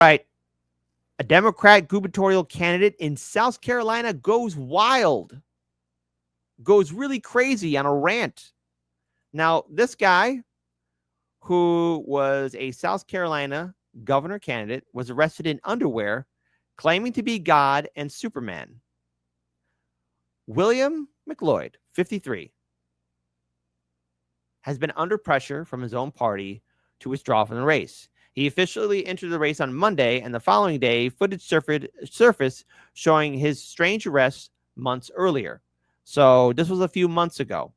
Right. A Democrat gubernatorial candidate in South Carolina goes wild, goes really crazy on a rant. Now, this guy, who was a South Carolina governor candidate, was arrested in underwear, claiming to be God and Superman. William McLeod, 53, has been under pressure from his own party to withdraw from the race. He officially entered the race on Monday, and the following day, footage surfaced showing his strange arrest months earlier. So this was a few months ago.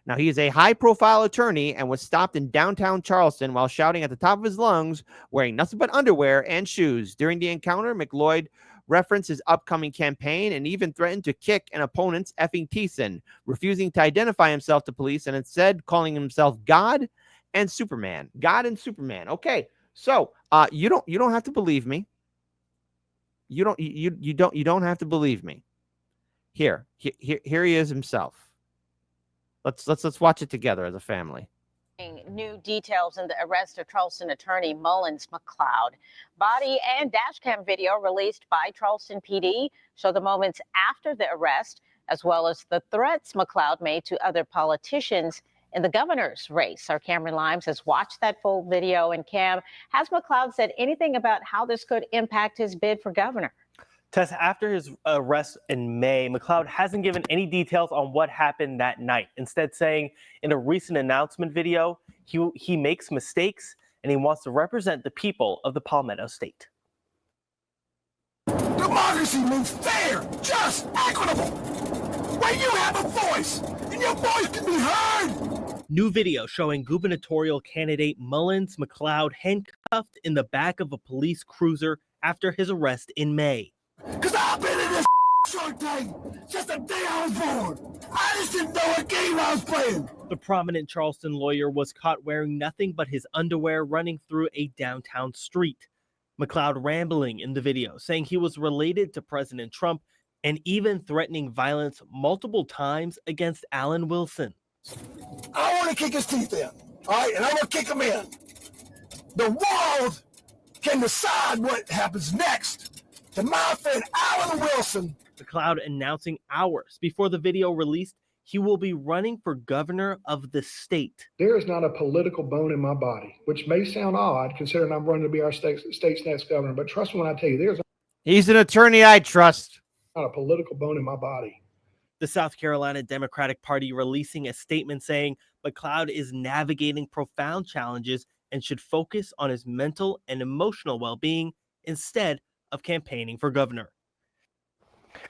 Now, he is a high-profile attorney and was stopped in downtown Charleston while shouting at the top of his lungs, wearing nothing but underwear and shoes. During the encounter, McLeod referenced his upcoming campaign and even threatened to kick an opponent's effing teeth in, refusing to identify himself to police and instead calling himself God and Superman. God and Superman. Okay, so you don't have to believe me. You don't have to believe me. Here he is himself. Let's watch it together as a family. New details in the arrest of Charleston attorney Mullins McLeod. Body and dashcam video released by Charleston PD show the moments after the arrest, as well as the threats McLeod made to other politicians in the governor's race. Our Cameron Limes has watched that full video. And Cam, has McLeod said anything about how this could impact his bid for governor? Tess, after his arrest in May, McLeod hasn't given any details on what happened that night, instead saying in a recent announcement video, he makes mistakes and he wants to represent the people of the Palmetto State. Democracy means fair, just, equitable, where you have a voice and your voice can be heard. New video showing gubernatorial candidate Mullins McLeod handcuffed in the back of a police cruiser after his arrest in May. Because I've been in this short day since the day I was born. I just didn't know what game I was playing. The prominent Charleston lawyer was caught wearing nothing but his underwear running through a downtown street. McLeod rambling in the video, saying he was related to President Trump and even threatening violence multiple times against Alan Wilson. I want to kick his teeth in, all right? And I want to kick him in. The world can decide what happens next. To my friend Alan Wilson. McLeod announcing hours before the video released he will be running for governor of the state. There is not a political bone in my body, which may sound odd considering I'm running to be our state's next governor, but trust me when I tell you, He's an attorney I trust. Not a political bone in my body. The South Carolina Democratic Party releasing a statement saying McLeod is navigating profound challenges and should focus on his mental and emotional well-being instead of campaigning for governor.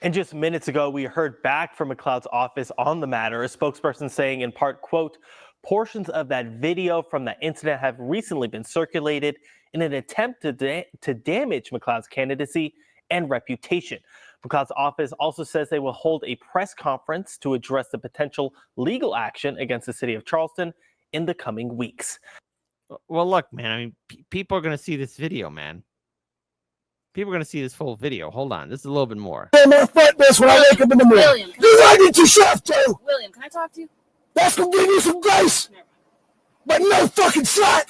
And just minutes ago, we heard back from McLeod's office on the matter, a spokesperson saying in part, quote, portions of that video from that incident have recently been circulated in an attempt to damage McLeod's candidacy and reputation. McLeod's office also says they will hold a press conference to address the potential legal action against the city of Charleston in the coming weeks. Well, look, man, I mean, people are going to see this video, man. People are going to see this full video. Hold on. This is a little bit more. When I wake up in the morning. You ready to chef, Joe? William, can I talk to you? That's going to give you some grace. But no fucking slack.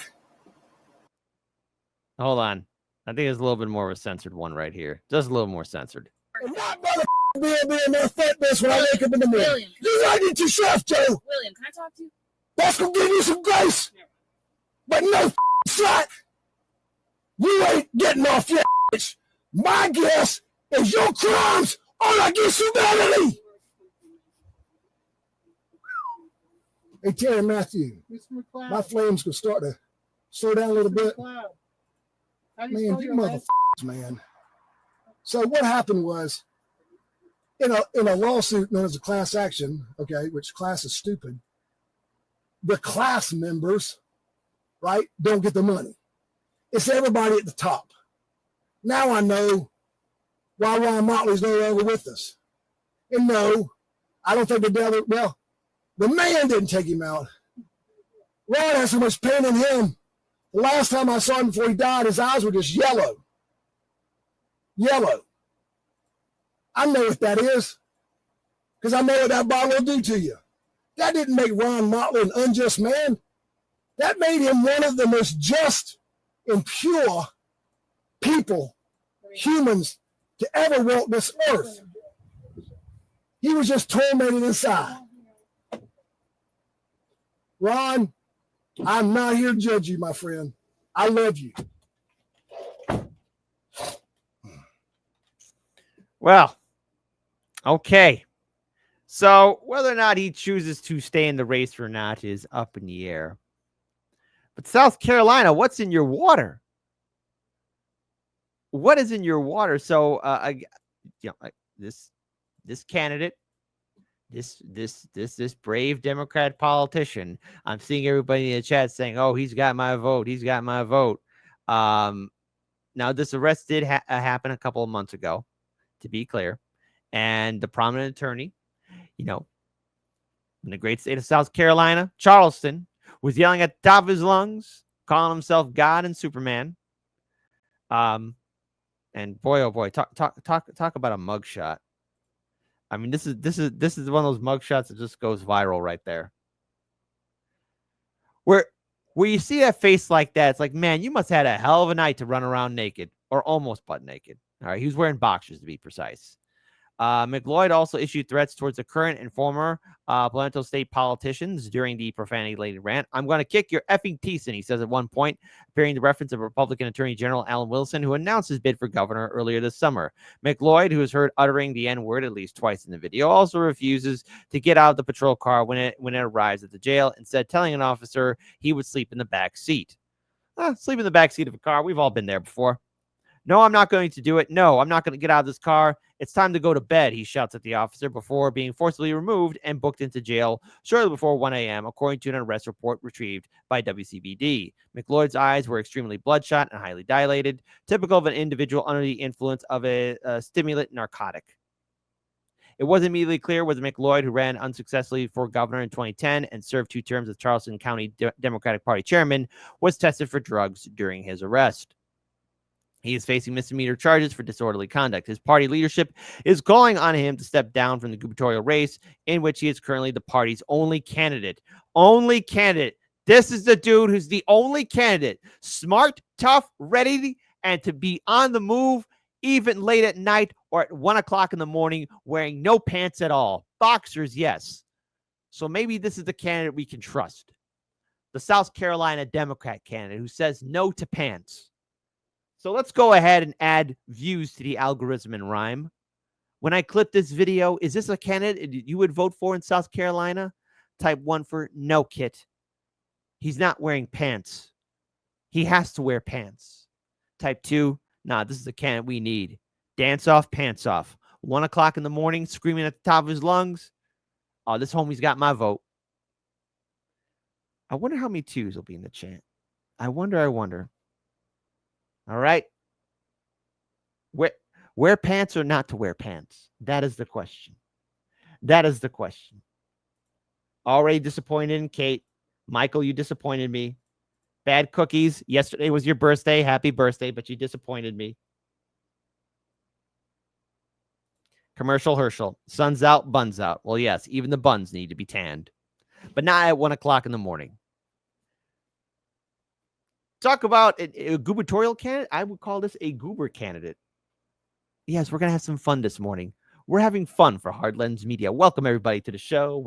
Hold on. I think there's a little bit more of a censored one right here. Just a little more censored. I'm not going to be in that fitness when I wake up in the morning. William. You ready to chef, Joe? William, can I talk to you? That's going to give you some grace. But no slack. You ain't getting off your bitch. My guess is your crimes are against humanity. Hey, Terry Matthew, my flames could start to slow down a little bit. Man, you motherfuckers, man. So what happened was, in a lawsuit known as a class action, okay, which class is stupid, the class members, right, don't get the money. It's everybody at the top. Now I know why Ron Motley's no longer with us. And no, I don't think the devil, well, the man didn't take him out. Ron has so much pain in him. The last time I saw him before he died, his eyes were just yellow. Yellow. I know what that is, because I know what that bottle will do to you. That didn't make Ron Motley an unjust man. That made him one of the most just impure people, humans, to ever walk this earth. He was just tormented inside. Ron, I'm not here to judge you, my friend. I love you. Well, okay. So whether or not he chooses to stay in the race or not is up in the air. But South Carolina, what's in your water? What is in your water? So, this candidate, this brave Democrat politician, I'm seeing everybody in the chat saying, "Oh, he's got my vote. He's got my vote." Now this arrest did happen a couple of months ago, to be clear, and the prominent attorney, in the great state of South Carolina, Charleston, was yelling at the top of his lungs, calling himself God and Superman. And boy, oh boy, talk about a mugshot. I mean, this is one of those mugshots that just goes viral right there. Where you see that face like that, it's like, man, you must have had a hell of a night to run around naked or almost butt naked. All right, he was wearing boxers to be precise. McLeod also issued threats towards the current and former Plateau State politicians during the profanity-laden rant. "I'm going to kick your effing teeth in," he says at one point, appearing the reference of Republican Attorney General Alan Wilson, who announced his bid for governor earlier this summer. McLeod, who is heard uttering the N-word at least twice in the video, also refuses to get out of the patrol car when it arrives at the jail, instead telling an officer he would sleep in the back seat. Sleep in the back seat of a car. We've all been there before. "No, I'm not going to do it. No, I'm not going to get out of this car. It's time to go to bed," he shouts at the officer before being forcibly removed and booked into jail shortly before 1 a.m., according to an arrest report retrieved by WCBD. McLeod's eyes were extremely bloodshot and highly dilated, typical of an individual under the influence of a stimulant narcotic. It was immediately clear whether McLeod, who ran unsuccessfully for governor in 2010 and served 2 terms as Charleston County Democratic Party chairman, was tested for drugs during his arrest. He is facing misdemeanor charges for disorderly conduct. His party leadership is calling on him to step down from the gubernatorial race, in which he is currently the party's only candidate. Only candidate. This is the dude who's the only candidate. Smart, tough, ready, and to be on the move even late at night or at 1 o'clock in the morning, wearing no pants at all. Boxers, yes. So maybe this is the candidate we can trust. The South Carolina Democrat candidate who says no to pants. So let's go ahead and add views to the algorithm and rhyme. When I clip this video, is this a candidate you would vote for in South Carolina? Type 1 for no, Kit. He's not wearing pants. He has to wear pants. Type 2, nah, this is the candidate we need. Dance off, pants off. 1 o'clock in the morning, screaming at the top of his lungs. Oh, this homie's got my vote. I wonder how many 2s will be in the chat. I wonder. All right. Wear pants or not to wear pants? That is the question. Already disappointed in Kate. Michael, you disappointed me. Bad cookies. Yesterday was your birthday. Happy birthday, but you disappointed me. Commercial Herschel. Sun's out, buns out. Well, yes, even the buns need to be tanned. But not at 1 o'clock in the morning. Talk about a gubernatorial candidate. I would call this a goober candidate. Yes, we're going to have some fun this morning. We're having fun for Hard Lens Media. Welcome, everybody, to the show.